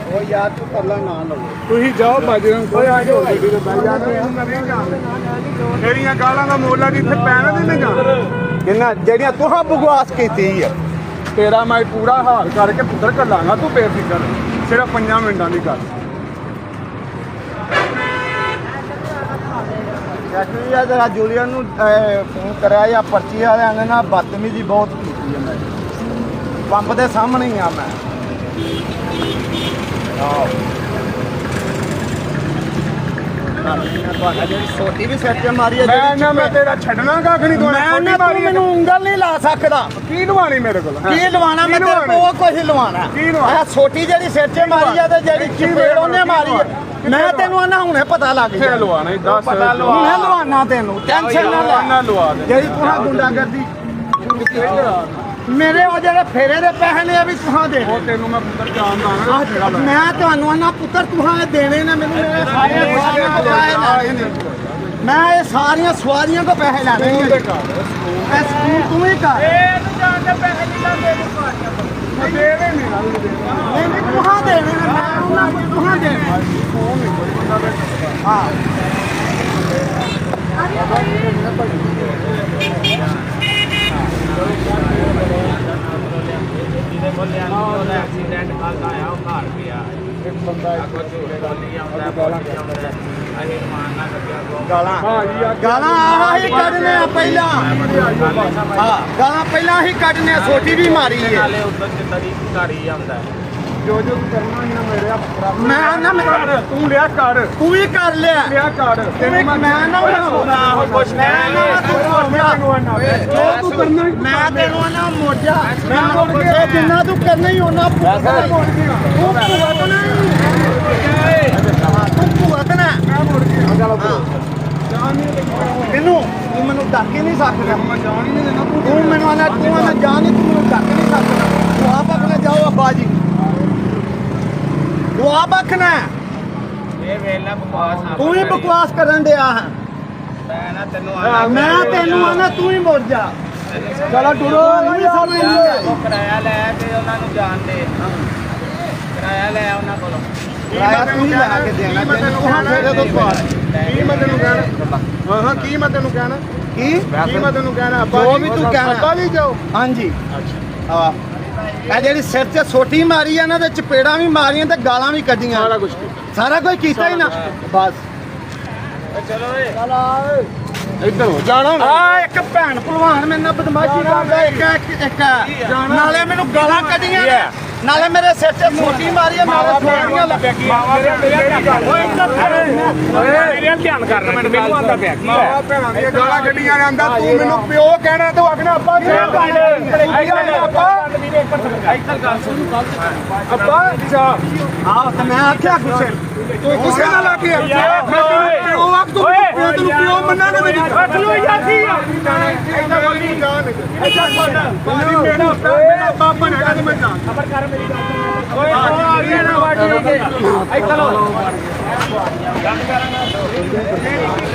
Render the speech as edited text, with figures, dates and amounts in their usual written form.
ਉਹ ਯਾਰ ਤੂੰ ਪਰਲਾ ਨਾ ਲਓ ਤੁਸੀਂ ਜਾਓ ਬਾਜਰਾਂ ਕੋਈ ਆ ਜਾਓ ਗੱਡੀ ਤੇ ਬਹਿ ਜਾਣਾ ਮੇਰੀਆਂ ਗਾਲਾਂ ਦਾ ਮੋਲਾ ਦੀ ਇੱਥੇ ਪੈਣਾ ਨਹੀਂ ਗਾ ਕਿੰਨਾ ਜਿਹੜੀਆਂ ਤੁਹਾਂ ਬਕਵਾਸ ਕੀਤੀ ਆ ਤੇਰਾ ਮੈਂ ਪੂਰਾ ਹਾਲ ਕਰਕੇ ਪੁੱਤਰ ਘੱਲਾਂਗਾ ਤੂੰ ਬੇਫਿਕਰ ਸਿਰਫ 5 ਮਿੰਟਾਂ ਦੀ ਗੱਲ ਐਕਚੁਅਲੀ ਆ ਜਰਾ ਜੂਲੀਅਨ ਨੂੰ ਫੋਨ ਕਰਿਆ ਜਾਂ ਪਰਚੀ ਵਾਲਿਆਂ ਨੇ ਨਾ ਬਦਤਮੀਜ਼ੀ ਬਹੁਤ ਕੀਤੀ ਆ ਮੈਂ ਪੰਪ ਦੇ ਸਾਹਮਣੇ ਹੀ ਆ ਮੈਂ ਜਿਹੜੀ ਛੋਟੀ ਵੀ ਸਿਰ 'ਚ ਮਾਰੀ ਆ ਮੈਂ ਤੇਰਾ ਛੱਡਣਾ ਕੱਖ ਨਹੀਂ ਤੂੰ ਮੈਨੂੰ ਉਂਗਲ ਨਹੀਂ ਲਾ ਸਕਦਾ ਕੀ ਲਵਾਣੀ ਮੇਰੇ ਕੋਲ ਕੀ ਲਵਾਣਾ ਮੈਂ ਤੇਰੇ ਕੋਲ ਕੁਝ ਲਵਾਣਾ ਆ ਛੋਟੀ ਜਿਹੜੀ ਸਿਰ 'ਚ ਮਾਰੀ ਆ ਤੇ ਜਿਹੜੀ ਚਪੇੜ ਉਹਨੇ ਮਾਰੀ ਆ ਮੈਂ ਤੈਨੂੰ ਆਣਾ ਹੁਣੇ ਪਤਾ ਲੱਗ ਗਿਆ ਫੇਰ ਲਵਾਣਾ ਹੀ ਦੱਸ ਮੈਂ ਲਵਾਣਾ ਤੈਨੂੰ ਟੈਨਸ਼ਨ ਨਾ ਲੈ ਜਿਹੜੀ ਤੂੰ ਗੁੰਡਾਗਰਦੀ ਮੇਰੇ ਉਹ ਜਿਹੜੇ ਫੇਰੇ ਦੇ ਪੈਸੇ ਨੇ ਵੀ ਤੁਹਾਂ ਦੇ ਉਹ ਤੈਨੂੰ ਮੈਂ ਪੁੱਤਰ ਜਾਣਦਾ ਨਾ ਮੈਂ ਤੁਹਾਨੂੰ ਆਣਾ ਪੁੱਤਰ ਤੁਹਾਂ ਦੇਣੇ ਨੇ ਮੈਨੂੰ ਮੇਰੇ ਸਾਰੇ ਸਵਾਰੀਆਂ ਕੋ ਪੈਸੇ ਲੈਣੇ ਨੇ ਮੈਂ ਇਹ ਸਾਰੀਆਂ ਸਵਾਰੀਆਂ ਕੋ ਪੈਸੇ ਲੈਣੇ ਨੇ ਤੂੰ ਹੀ ਕਰ ਇਹਨੂੰ ਜਾਣ ਦੇ ਪੈਸੇ ਨਹੀਂ ਲਾਉਂਦੇ ਇਹਨੂੰ ਸਵਾਰੀਆਂ ਮੈਂ ਦੇਵੇ ਨਹੀਂ ਨਾ ਨਹੀਂ ਤੁਹਾਂ ਦੇਣੇ ਨੇ ਮੈਂ ਉਹਨਾਂ ਨੂੰ ਤੁਹਾਂ ਦੇਣੇ ਹਾਂ ਐਕਸੀਡੈਂਟ ਕਰਦਾ ਆ ਉਹ ਘਰ ਗਿਆ ਇੱਕ ਬੰਦਾ ਗੋਲੀ ਆਉਂਦਾ ਬੋਲੀ ਆਉਂਦਾ ਅਸੀਂ ਮਾਰਨਾ ਲੱਗਿਆ ਗਾਲਾਂ ਗਾਲਾਂ ਆਹ ਹੀ ਕੱਢਨੇ ਆ ਪਹਿਲਾਂ ਹਾਂ ਗਾਲਾਂ ਪਹਿਲਾਂ ਹੀ ਕੱਢਨੇ ਆ ਛੋਟੀ ਵੀ ਮਾਰੀ ਹੈ ਨਾਲੇ ਉਧਰ ਜਿੱਦਾਂ ਦੀ ਘਰ ਹੀ ਆਉਂਦਾ ਜੋ ਜੋ ਕਰਨਾ ਹੀ ਨਾ ਮੇਰੇ ਮੈਂ ਨਾ ਮੇਰਾ ਤੂੰ ਲਿਆ ਕਰ ਤੂੰ ਵੀ ਕਰ ਲਿਆ ਲਿਆ ਕਰ ਮੈਂ ਨਾ ਕੁਛ ਮੈਂ ਨਾ ਤੂੰ ਤੂੰ ਕਰਨਾ ਮੈਂ ਤੈਨੂੰ ਨਾ ਮੋਢਾ ਮੈਂ ਮੁੜ ਕੇ ਜਿੰਨਾ ਤੂੰ ਕਰਨਾ ਹੀ ਉਹਨਾਂ ਤੂੰ ਭੁਗਤਣਾ ਤੂੰ ਭੁਗਤਣਾ ਮੈਂ ਮੁੜ ਗਿਆ ਚਲੋ ਜਾਨ ਨਹੀਂ ਕਿਨੂੰ ਤੂੰ ਮੈਨੂੰ ਡੱਕ ਹੀ ਨਹੀਂ ਸਕਦਾ ਮੈਂ ਜਾਣ ਹੀ ਨਹੀਂ ਦੇਣਾ ਤੂੰ ਮੈਨੂੰ ਆਣਾ ਤੂੰ ਆਣਾ ਜਾਣ ਨਹੀਂ ਤੂੰ ਮੈਨੂੰ ਡੱਕ ਨਹੀਂ ਸਕਦਾ ਤੂੰ ਆਪ ਆਪਣੇ ਜਾਓ ਅੱਬਾ ਜੀ ਤੂੰ ਆਪ ਆਖਣਾ ਇਹ ਵੇਲਾ ਬਕਵਾਸ ਨਾ ਤੂੰ ਹੀ ਬਕਵਾਸ ਕਰਨ ਡਿਆ ਹੈ ਮੈਂ ਨਾ ਤੈਨੂੰ ਮੈਂ ਤੈਨੂੰ ਆਣਾ ਤੂੰ ਹੀ ਮੁੜ ਜਾ ਚਲੋ ਟੁਰੋ ਨਹੀਂ ਸਮਝ ਉਹ ਕਿਰਾਇਆ ਲੈ ਤੇ ਉਹਨਾਂ ਨੂੰ ਜਾਣ ਦੇ ਕਿਰਾਇਆ ਲੈ ਉਹਨਾਂ ਕੋਲੋਂ ਕਿਰਾਇਆ ਤੂੰ ਹੀ ਲੈ ਕੇ ਦੇਣਾ ਤੈਨੂੰ ਕਹਾਂ ਫੇਰੇ ਤੋਂ ਸਵਾਲ ਕੀ ਮੈਂ ਤੈਨੂੰ ਕਹਿਣਾ ਹਾਂ ਕੀ ਮੈਂ ਤੈਨੂੰ ਕਹਿਣਾ ਕੀ ਮੈਂ ਤੈਨੂੰ ਕਹਿਣਾ ਅੱਬਾ ਜੋ ਵੀ ਤੂੰ ਕਹਿਣਾ ਅੱਬਾ ਵੀ ਜਾਓ ਹਾਂਜੀ ਆ ਇਹ ਜਿਹੜੀ ਸਿਰ 'ਚ ਸੋਟੀ ਮਾਰੀ ਆ ਨਾ ਤੇ ਚਪੇੜਾਂ ਵੀ ਮਾਰੀਆਂ ਤੇ ਗਾਲਾਂ ਵੀ ਕੱਢੀਆਂ ਸਾਰਾ ਕੁਝ ਸਾਰਾ ਕੁਝ ਕੀਤਾ ਹੀ ਨਾ ਬਸ ਚਲੋ ਏ ਇੱਧਰ ਹੋ ਜਾਣਾ ਆ ਇੱਕ ਭੈਣ ਭਲਵਾਨ ਮੇਰੇ ਨਾਲ ਬਦਮਾਸ਼ੀ ਕਰਦਾ ਇੱਕ ਨਾਲੇ ਮੈਨੂੰ ਗਾਲਾਂ ਕੱਢੀਆਂ ਨੇ, ਨਾਲੇ ਮੇਰੇ ਸਿਰ 'ਚ ਸੋਟੀ ਮਾਰੀ ਆ ਨਾਲੇ ਸੋਟੀਆਂ ਲੱਗੀਆਂ ਮੇਰੇ ਧਿਆਨ ਕਰਨਾ ਮੈਨੂੰ ਆਂਦਾ ਪਿਆ ਕੀ ਮਾਵਾ ਭੈਣਾਂ ਦੀਆਂ ਗਾਲਾਂ ਕੱਢੀਆਂ ਜਾਂਦਾ ਤੂੰ ਮੈਨੂੰ ਪਿਓ ਕਹਿਣਾ ਤੂੰ ਆਖਣਾ ਅੱਬਾ ਜੀ ਅੱਬਾ ਅੱਬਾ ਆਹ ਤੇ ਮੈਂ ਆਖਿਆ ਗੁੱਸੇ ਤੂੰ ਗੁੱਸੇ ਨਾਲ ਲੱਗ ਗਿਆ ਮੈਂ ਤੈਨੂੰ ਪਿਓ ਆਖ ਤੂੰ ਤੈਨੂੰ ਪਿਓ ਮੰਨਾਂਗਾ ਮੇਰੀ ਰੱਖ ਲੋ ਜਾਂਦੀ ਆ ਐਦਾਂ ਬੋਲੀ ਜਾਨ ਮੇਰਾ ਬਾਪ ਹੈਗਾ ਤੇ ਮੈਂ ਜਾਨ ਖਬਰ ਕਰ ਮੇਰੀ ਗੱਲ ਓਏ ਆ ਗਿਆ ਨਾ ਵਾਟੀ ਇੱਥੇ ਲੋ ਗੱਲ ਕਰਾਂਗਾ